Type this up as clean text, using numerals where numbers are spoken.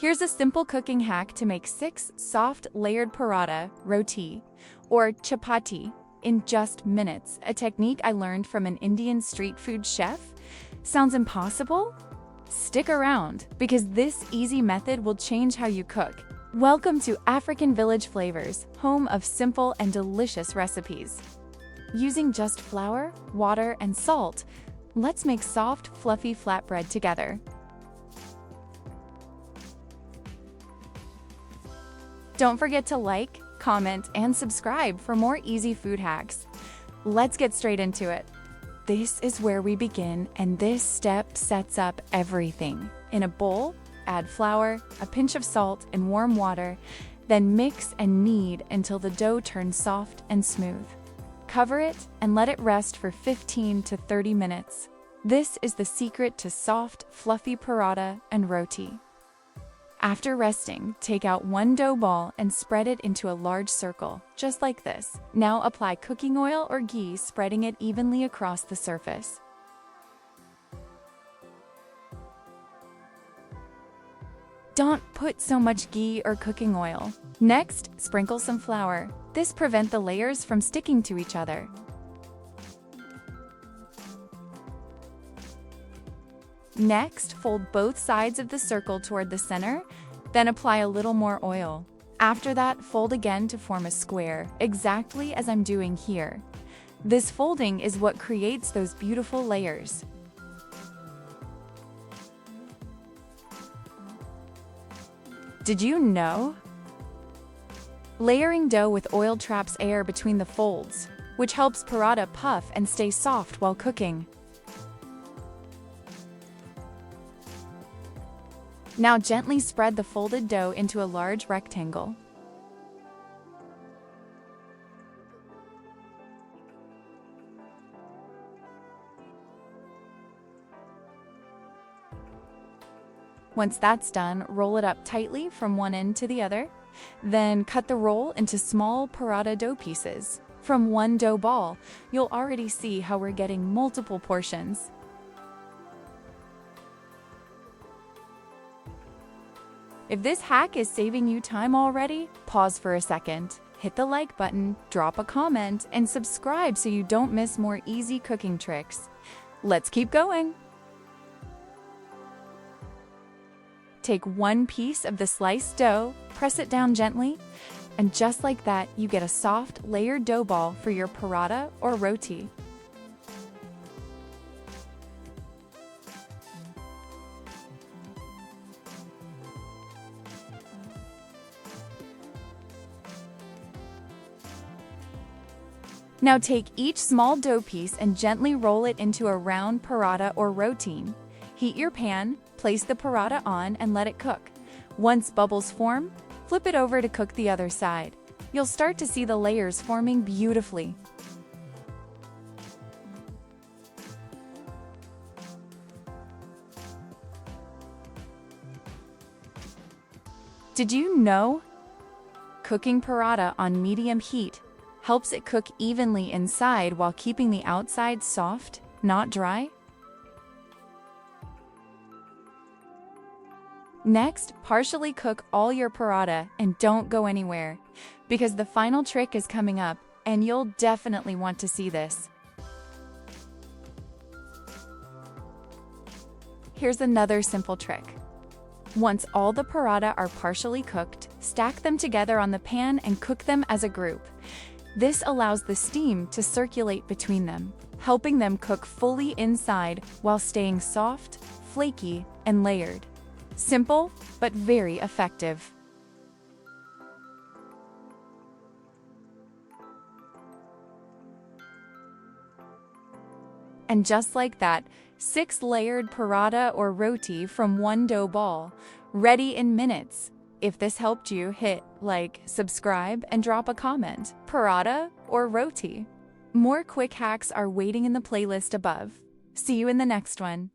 Here's a simple cooking hack to make 6 soft layered paratha, roti, or chapati in just minutes, a technique I learned from an Indian street food chef. Sounds impossible? Stick around, because this easy method will change how you cook. Welcome to African Village Flavors, home of simple and delicious recipes. Using just flour, water, and salt, let's make soft, fluffy flatbread together. Don't forget to like, comment, and subscribe for more easy food hacks. Let's get straight into it. This is where we begin, and this step sets up everything. In a bowl, add flour, a pinch of salt, and warm water, then mix and knead until the dough turns soft and smooth. Cover it and let it rest for 15 to 30 minutes. This is the secret to soft, fluffy paratha and roti. After resting, take out one dough ball and spread it into a large circle, just like this. Now apply cooking oil or ghee, spreading it evenly across the surface. Don't put so much ghee or cooking oil. Next, sprinkle some flour. This prevents the layers from sticking to each other. Next, fold both sides of the circle toward the center, then apply a little more oil. After that, fold again to form a square, exactly as I'm doing here. This folding is what creates those beautiful layers. Did you know? Layering dough with oil traps air between the folds, which helps paratha puff and stay soft while cooking. Now gently spread the folded dough into a large rectangle. Once that's done, roll it up tightly from one end to the other. Then cut the roll into small paratha dough pieces. From one dough ball, you'll already see how we're getting multiple portions. If this hack is saving you time already, pause for a second. Hit the like button, drop a comment, and subscribe so you don't miss more easy cooking tricks. Let's keep going. Take one piece of the sliced dough, press it down gently, and just like that, you get a soft, layered dough ball for your paratha or roti. Now take each small dough piece and gently roll it into a round paratha or roti. Heat your pan, place the paratha on, and let it cook. Once bubbles form, flip it over to cook the other side. You'll start to see the layers forming beautifully. Did you know? Cooking paratha on medium heat helps it cook evenly inside while keeping the outside soft, not dry. Next, partially cook all your paratha and don't go anywhere, because the final trick is coming up, and you'll definitely want to see this. Here's another simple trick. Once all the paratha are partially cooked, stack them together on the pan and cook them as a group. This allows the steam to circulate between them, helping them cook fully inside while staying soft, flaky, and layered. Simple, but very effective. And just like that, 6 layered paratha or roti from one dough ball, ready in minutes. If this helped you, hit like, subscribe, and drop a comment. Paratha or roti? More quick hacks are waiting in the playlist above. See you in the next one.